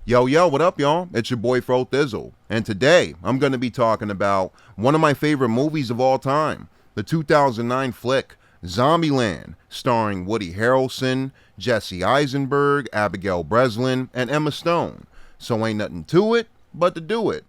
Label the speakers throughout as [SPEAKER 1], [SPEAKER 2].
[SPEAKER 1] Yo, yo, what up, y'all? It's your boy Fro Thizzle, and today I'm going to be talking about one of my favorite movies of all time, the 2009 flick Zombieland, starring Woody Harrelson, Jesse Eisenberg, Abigail Breslin, and Emma Stone. So ain't nothing to it but to do it.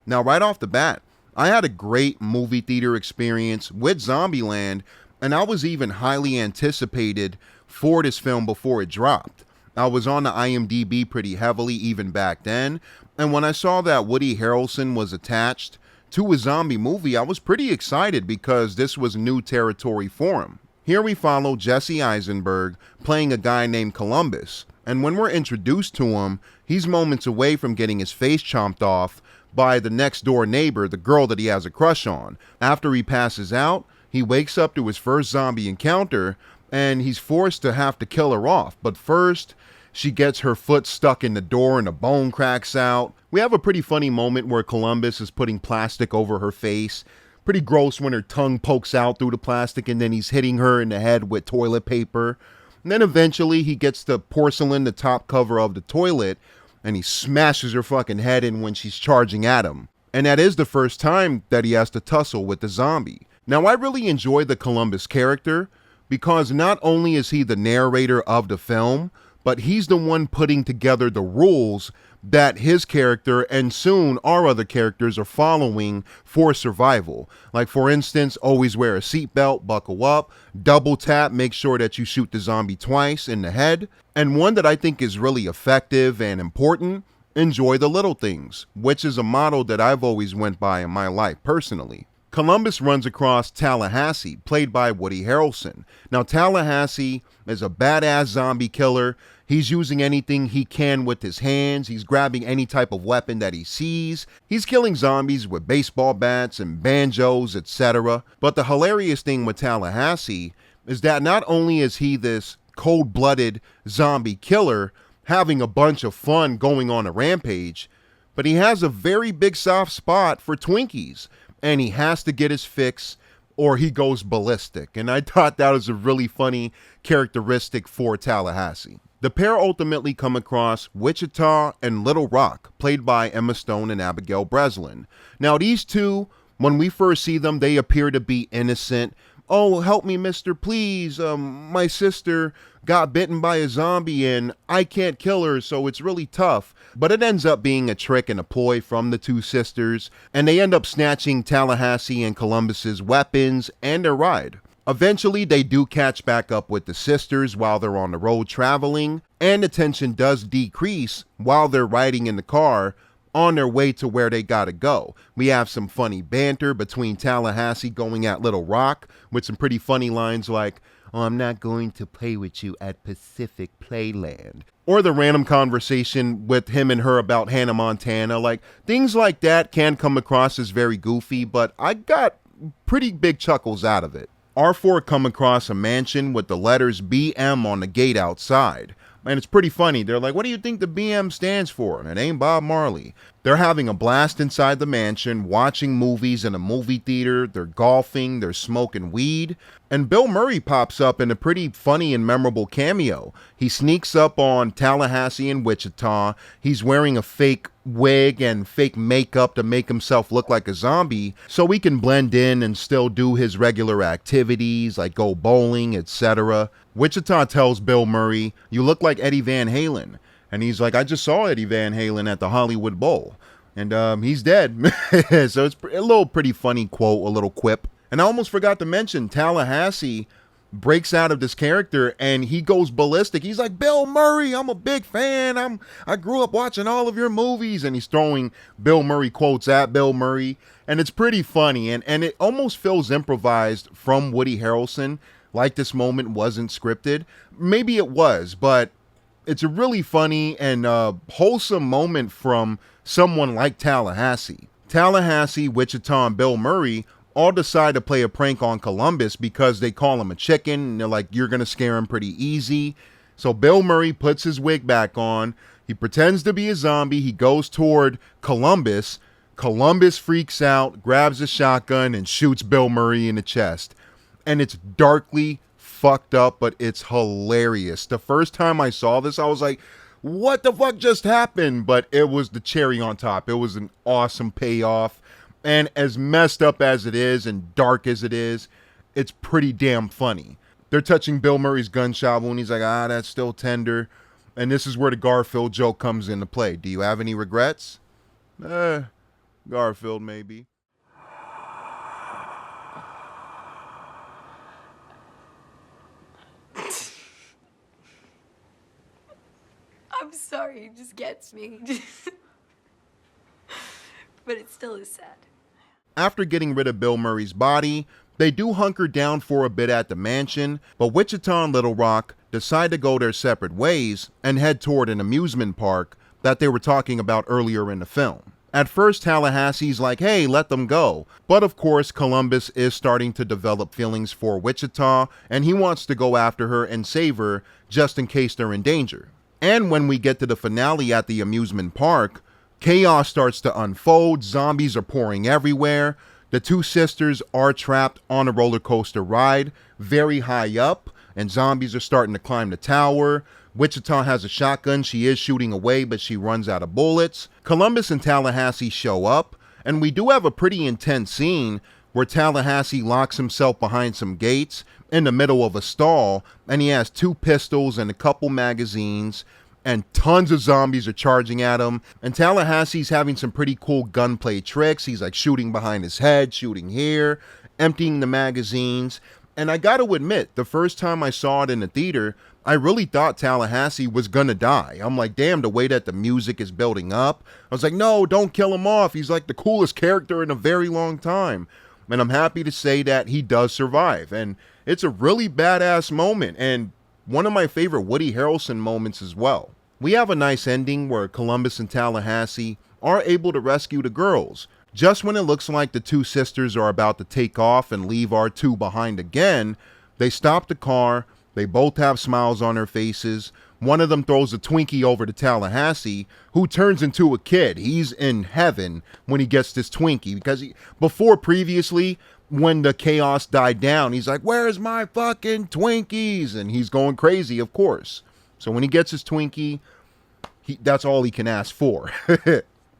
[SPEAKER 1] Now, right off the bat, I had a great movie theater experience with Zombieland, and I was even highly anticipated for this film before it dropped. I was on the IMDb pretty heavily even back then, and when I saw that Woody Harrelson was attached to a zombie movie, I was pretty excited because this was new territory for him. Here we follow Jesse Eisenberg playing a guy named Columbus, and when we're introduced to him, he's moments away from getting his face chomped off by the next door neighbor, the girl that he has a crush on. After he passes out, he wakes up to his first zombie encounter, and he's forced to have to kill her off. But first, she gets her foot stuck in the door and a bone cracks out. We have a pretty funny moment where Columbus is putting plastic over her face. Pretty gross when her tongue pokes out through the plastic and then he's hitting her in the head with toilet paper. And then eventually he gets the porcelain, the top cover of the toilet, and he smashes her fucking head in when she's charging at him. And that is the first time that he has to tussle with the zombie. Now, I really enjoy the Columbus character because not only is he the narrator of the film, but he's the one putting together the rules that his character and soon our other characters are following for survival. Like, for instance, always wear a seatbelt, buckle up, double tap, make sure that you shoot the zombie twice in the head. And one that I think is really effective and important, enjoy the little things, which is a motto that I've always went by in my life personally. Columbus runs across Tallahassee, played by Woody Harrelson. Now, Tallahassee is a badass zombie killer. He's using anything he can with his hands. He's grabbing any type of weapon that he sees. He's killing zombies with baseball bats and banjos, etc. But the hilarious thing with Tallahassee is that not only is he this cold-blooded zombie killer having a bunch of fun going on a rampage, but he has a very big soft spot for Twinkies. And he has to get his fix or he goes ballistic. And I thought that was a really funny characteristic for Tallahassee. The pair ultimately come across Wichita and Little Rock, played by Emma Stone and Abigail Breslin. Now, these two, when we first see them, they appear to be innocent. Oh, help me, mister, please. My sister got bitten by a zombie and I can't kill her, so it's really tough. But it ends up being a trick and a ploy from the two sisters, and they end up snatching Tallahassee and Columbus's weapons and their ride. Eventually, they do catch back up with the sisters while they're on the road traveling, and the tension does decrease while they're riding in the car on their way to where they gotta go. We have some funny banter between Tallahassee going at Little Rock with some pretty funny lines like, "Oh, I'm not going to play with you at Pacific Playland." Or the random conversation with him and her about Hannah Montana. Like, things like that can come across as very goofy, but I got pretty big chuckles out of it. Our four come across a mansion with the letters BM on the gate outside. And it's pretty funny. They're like, what do you think the BM stands for? And it ain't Bob Marley. They're having a blast inside the mansion, watching movies in a movie theater. They're golfing. They're smoking weed. And Bill Murray pops up in a pretty funny and memorable cameo. He sneaks up on Tallahassee and Wichita. He's wearing a fake wig and fake makeup to make himself look like a zombie so he can blend in and still do his regular activities like go bowling, etc. Wichita tells Bill Murray, "You look like Eddie Van Halen." And he's like, "I just saw Eddie Van Halen at the Hollywood Bowl." And he's dead. So it's a little pretty funny quote, a little quip. And I almost forgot to mention, Tallahassee breaks out of this character and he goes ballistic. He's like, "Bill Murray, I'm a big fan. I grew up watching all of your movies." And he's throwing Bill Murray quotes at Bill Murray. And it's pretty funny. And it almost feels improvised from Woody Harrelson, like this moment wasn't scripted. Maybe it was, but it's a really funny and wholesome moment from someone like Tallahassee. Tallahassee, Wichita, and Bill Murray all decide to play a prank on Columbus because they call him a chicken. And they're like, "You're going to scare him pretty easy." So Bill Murray puts his wig back on. He pretends to be a zombie. He goes toward Columbus. Columbus freaks out, grabs a shotgun, and shoots Bill Murray in the chest. And it's darkly fucked up, but it's hilarious. The first time I saw this, I was like, what the fuck just happened? But it was the cherry on top. It was an awesome payoff. And as messed up as it is and dark as it is, it's pretty damn funny. They're touching Bill Murray's gunshot wound. He's like, that's still tender. And this is where the Garfield joke comes into play. Do you have any regrets? Garfield, maybe.
[SPEAKER 2] I'm sorry, it just gets me. But it still is sad.
[SPEAKER 1] After getting rid of Bill Murray's body, they do hunker down for a bit at the mansion, but Wichita and Little Rock decide to go their separate ways and head toward an amusement park that they were talking about earlier in the film. At first, Tallahassee's like, hey, let them go. But of course, Columbus is starting to develop feelings for Wichita, and he wants to go after her and save her just in case they're in danger. And when we get to the finale at the amusement park, chaos starts to unfold, zombies are pouring everywhere. The two sisters are trapped on a roller coaster ride, very high up, and zombies are starting to climb the tower. Wichita has a shotgun she is shooting away, but she runs out of bullets. Columbus and Tallahassee show up, and we do have a pretty intense scene where Tallahassee locks himself behind some gates in the middle of a stall, and he has 2 pistols and a couple magazines, and tons of zombies are charging at him. And Tallahassee's having some pretty cool gunplay tricks. He's like shooting behind his head, shooting here, emptying the magazines. And I gotta admit, the first time I saw it in the theater, I really thought Tallahassee was gonna die. I'm like, damn, the way that the music is building up. I was like, no, don't kill him off. He's like the coolest character in a very long time. And I'm happy to say that he does survive. And it's a really badass moment, and one of my favorite Woody Harrelson moments as well. We have a nice ending where Columbus and Tallahassee are able to rescue the girls. Just when it looks like the two sisters are about to take off and leave our two behind again, they stop the car. They both have smiles on their faces. One of them throws a Twinkie over to Tallahassee, who turns into a kid. He's in heaven when he gets this Twinkie, because previously, when the chaos died down, he's like, where's my fucking Twinkies? And he's going crazy, of course. So when he gets his Twinkie, that's all he can ask for.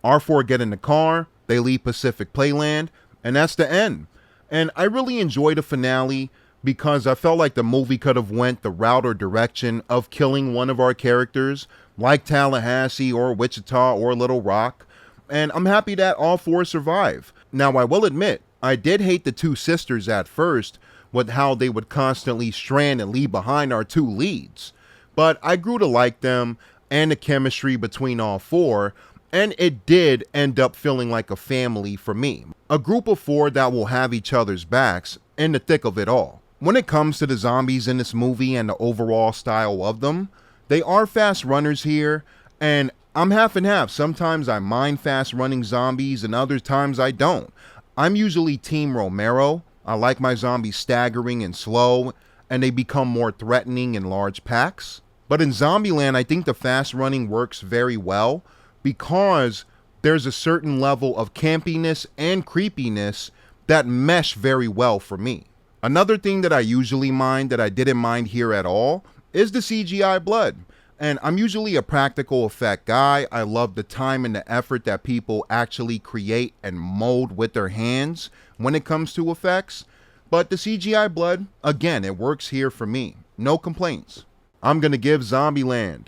[SPEAKER 1] R4 get in the car, they leave Pacific Playland, and that's the end. And I really enjoyed the finale because I felt like the movie could have went the route or direction of killing one of our characters, like Tallahassee or Wichita or Little Rock. And I'm happy that all 4 survive. Now, I will admit, I did hate the two sisters at first with how they would constantly strand and leave behind our 2 leads. But I grew to like them and the chemistry between all 4, and it did end up feeling like a family for me. A group of 4 that will have each other's backs in the thick of it all. When it comes to the zombies in this movie and the overall style of them, they are fast runners here, and I'm half and half. Sometimes I mind fast running zombies and other times I don't. I'm usually Team Romero. I like my zombies staggering and slow, and they become more threatening in large packs. But in Zombieland, I think the fast running works very well because there's a certain level of campiness and creepiness that mesh very well for me. Another thing that I usually mind that I didn't mind here at all is the CGI blood. And I'm usually a practical effect guy. I love the time and the effort that people actually create and mold with their hands when it comes to effects. But the CGI blood, again, it works here for me. No complaints. I'm going to give Zombieland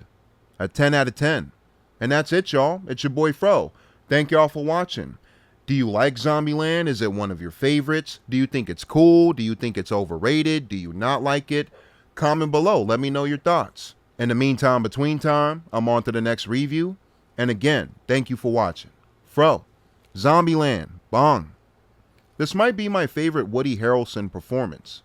[SPEAKER 1] a 10 out of 10. And that's it, y'all. It's your boy Fro. Thank y'all for watching. Do you like Zombieland? Is it one of your favorites? Do you think it's cool? Do you think it's overrated? Do you not like it? Comment below. Let me know your thoughts. In the meantime, between time, I'm on to the next review. And again, thank you for watching. Fro, Zombieland, bong. This might be my favorite Woody Harrelson performance.